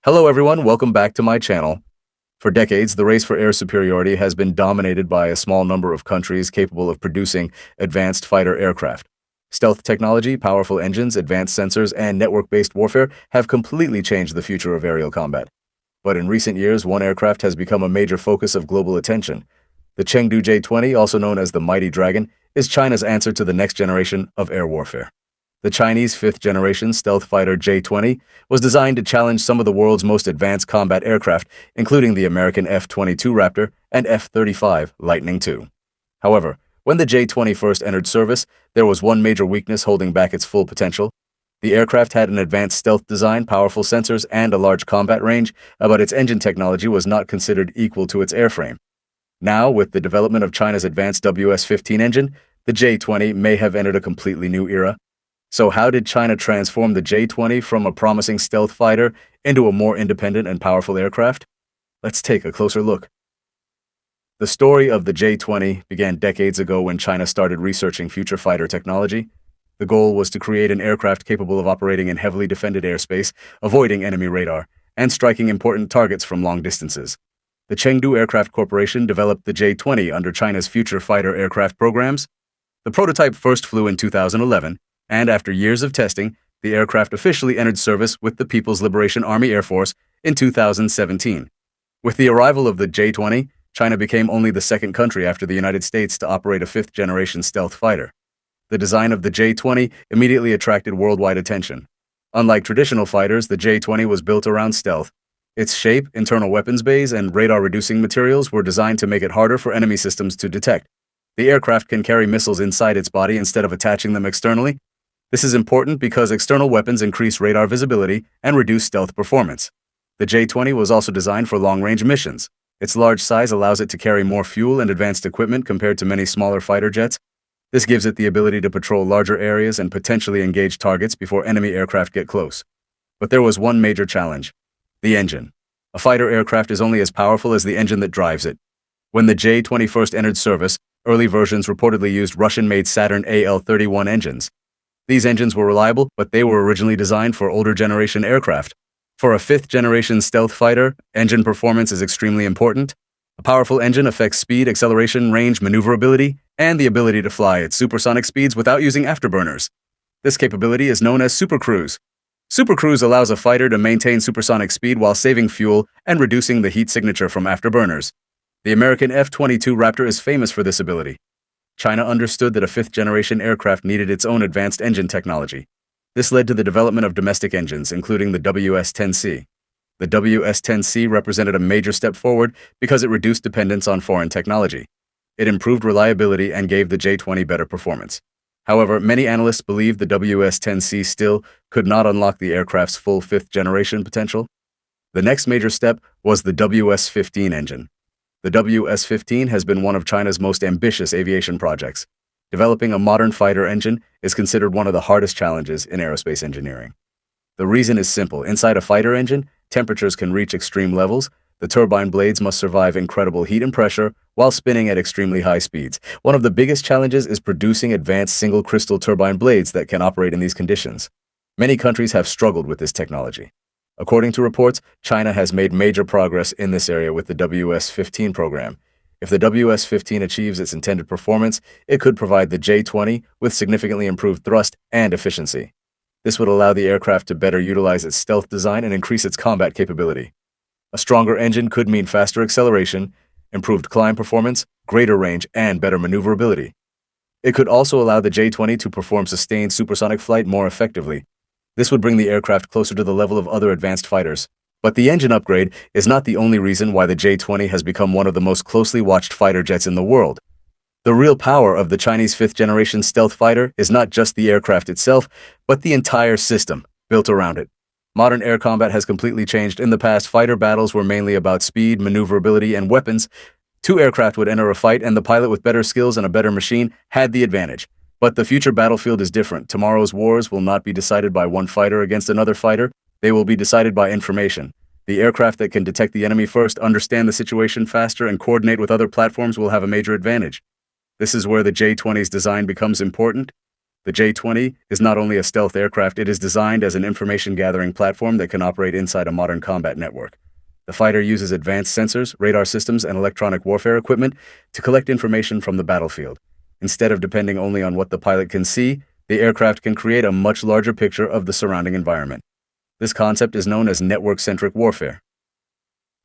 Hello everyone, welcome back to my channel. For decades, the race for air superiority has been dominated by a small number of countries capable of producing advanced fighter aircraft. Stealth technology, powerful engines, advanced sensors, and network-based warfare have completely changed the future of aerial combat. But in recent years, one aircraft has become a major focus of global attention. The Chengdu J-20, also known as the Mighty Dragon, is China's answer to the next generation of air warfare. The Chinese fifth-generation stealth fighter J-20 was designed to challenge some of the world's most advanced combat aircraft, including the American F-22 Raptor and F-35 Lightning II. However, when the J-20 first entered service, there was one major weakness holding back its full potential. The aircraft had an advanced stealth design, powerful sensors, and a large combat range, but its engine technology was not considered equal to its airframe. Now, with the development of China's advanced WS-15 engine, the J-20 may have entered a completely new era. So how did China transform the J-20 from a promising stealth fighter into a more independent and powerful aircraft? Let's take a closer look. The story of the J-20 began decades ago when China started researching future fighter technology. The goal was to create an aircraft capable of operating in heavily defended airspace, avoiding enemy radar, and striking important targets from long distances. The Chengdu Aircraft Corporation developed the J-20 under China's future fighter aircraft programs. The prototype first flew in 2011, and after years of testing, the aircraft officially entered service with the People's Liberation Army Air Force in 2017. With the arrival of the J-20, China became only the second country after the United States to operate a fifth-generation stealth fighter. The design of the J-20 immediately attracted worldwide attention. Unlike traditional fighters, the J-20 was built around stealth. Its shape, internal weapons bays, and radar-reducing materials were designed to make it harder for enemy systems to detect. The aircraft can carry missiles inside its body instead of attaching them externally. This is important because external weapons increase radar visibility and reduce stealth performance. The J-20 was also designed for long-range missions. Its large size allows it to carry more fuel and advanced equipment compared to many smaller fighter jets. This gives it the ability to patrol larger areas and potentially engage targets before enemy aircraft get close. But there was one major challenge: the engine. A fighter aircraft is only as powerful as the engine that drives it. When the J-20 first entered service, early versions reportedly used Russian-made Saturn AL-31 engines. These engines were reliable, but they were originally designed for older generation aircraft. For a fifth-generation stealth fighter, engine performance is extremely important. A powerful engine affects speed, acceleration, range, maneuverability, and the ability to fly at supersonic speeds without using afterburners. This capability is known as supercruise. Supercruise allows a fighter to maintain supersonic speed while saving fuel and reducing the heat signature from afterburners. The American F-22 Raptor is famous for this ability. China understood that a fifth-generation aircraft needed its own advanced engine technology. This led to the development of domestic engines, including the WS-10C. The WS-10C represented a major step forward because it reduced dependence on foreign technology. It improved reliability and gave the J-20 better performance. However, many analysts believe the WS-10C still could not unlock the aircraft's full fifth-generation potential. The next major step was the WS-15 engine. The WS-15 has been one of China's most ambitious aviation projects. Developing a modern fighter engine is considered one of the hardest challenges in aerospace engineering. The reason is simple. Inside a fighter engine, temperatures can reach extreme levels. The turbine blades must survive incredible heat and pressure while spinning at extremely high speeds. One of the biggest challenges is producing advanced single-crystal turbine blades that can operate in these conditions. Many countries have struggled with this technology. According to reports, China has made major progress in this area with the WS-15 program. If the WS-15 achieves its intended performance, it could provide the J-20 with significantly improved thrust and efficiency. This would allow the aircraft to better utilize its stealth design and increase its combat capability. A stronger engine could mean faster acceleration, improved climb performance, greater range, and better maneuverability. It could also allow the J-20 to perform sustained supersonic flight more effectively. This would bring the aircraft closer to the level of other advanced fighters. But the engine upgrade is not the only reason why the J-20 has become one of the most closely watched fighter jets in the world. The real power of the Chinese fifth-generation stealth fighter is not just the aircraft itself, but the entire system built around it. Modern air combat has completely changed. In the past, fighter battles were mainly about speed, maneuverability, and weapons. Two aircraft would enter a fight, and the pilot with better skills and a better machine had the advantage. But the future battlefield is different. Tomorrow's wars will not be decided by one fighter against another fighter. They will be decided by information. The aircraft that can detect the enemy first, understand the situation faster, and coordinate with other platforms will have a major advantage. This is where the J-20's design becomes important. The J-20 is not only a stealth aircraft, it is designed as an information-gathering platform that can operate inside a modern combat network. The fighter uses advanced sensors, radar systems, and electronic warfare equipment to collect information from the battlefield. Instead of depending only on what the pilot can see, the aircraft can create a much larger picture of the surrounding environment. This concept is known as network-centric warfare.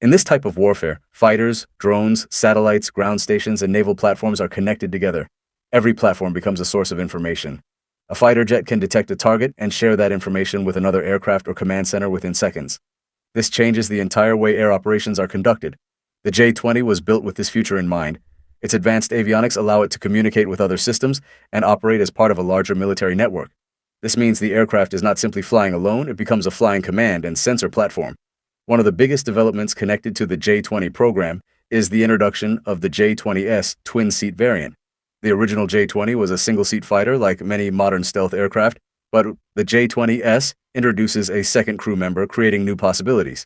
In this type of warfare, fighters, drones, satellites, ground stations, and naval platforms are connected together. Every platform becomes a source of information. A fighter jet can detect a target and share that information with another aircraft or command center within seconds. This changes the entire way air operations are conducted. The J-20 was built with this future in mind. Its advanced avionics allow it to communicate with other systems and operate as part of a larger military network. This means the aircraft is not simply flying alone, it becomes a flying command and sensor platform. One of the biggest developments connected to the J-20 program is the introduction of the J-20S twin-seat variant. The original J-20 was a single-seat fighter like many modern stealth aircraft, but the J-20S introduces a second crew member, creating new possibilities.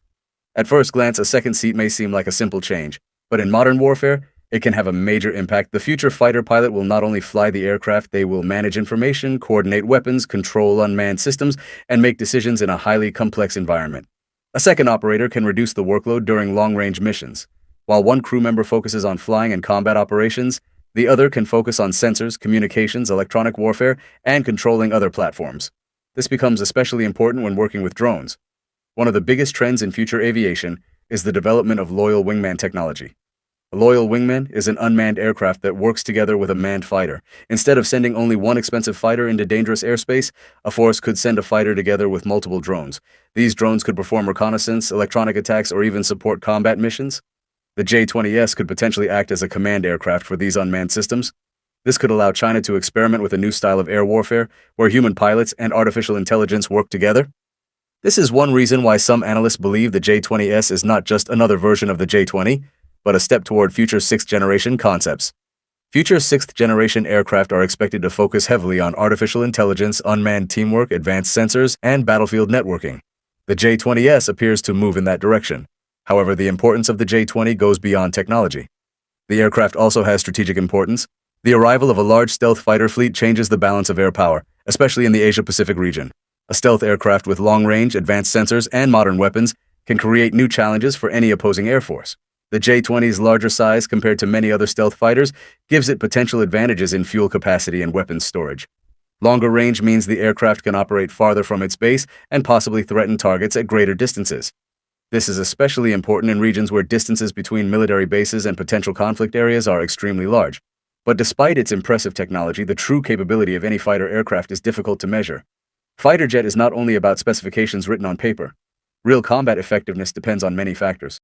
At first glance, a second seat may seem like a simple change, but in modern warfare, it can have a major impact. The future fighter pilot will not only fly the aircraft, they will manage information, coordinate weapons, control unmanned systems, and make decisions in a highly complex environment. A second operator can reduce the workload during long-range missions. While one crew member focuses on flying and combat operations, the other can focus on sensors, communications, electronic warfare, and controlling other platforms. This becomes especially important when working with drones. One of the biggest trends in future aviation is the development of loyal wingman technology. A loyal wingman is an unmanned aircraft that works together with a manned fighter. Instead of sending only one expensive fighter into dangerous airspace, a force could send a fighter together with multiple drones. These drones could perform reconnaissance, electronic attacks, or even support combat missions. The J-20S could potentially act as a command aircraft for these unmanned systems. This could allow China to experiment with a new style of air warfare, where human pilots and artificial intelligence work together. This is one reason why some analysts believe the J-20S is not just another version of the J-20, but a step toward future sixth-generation concepts. Future sixth-generation aircraft are expected to focus heavily on artificial intelligence, unmanned teamwork, advanced sensors, and battlefield networking. The J-20S appears to move in that direction. However, the importance of the J-20 goes beyond technology. The aircraft also has strategic importance. The arrival of a large stealth fighter fleet changes the balance of air power, especially in the Asia-Pacific region. A stealth aircraft with long-range, advanced sensors, and modern weapons can create new challenges for any opposing air force. The J-20's larger size compared to many other stealth fighters gives it potential advantages in fuel capacity and weapons storage. Longer range means the aircraft can operate farther from its base and possibly threaten targets at greater distances. This is especially important in regions where distances between military bases and potential conflict areas are extremely large. But despite its impressive technology, the true capability of any fighter aircraft is difficult to measure. Fighter jet is not only about specifications written on paper. Real combat effectiveness depends on many factors.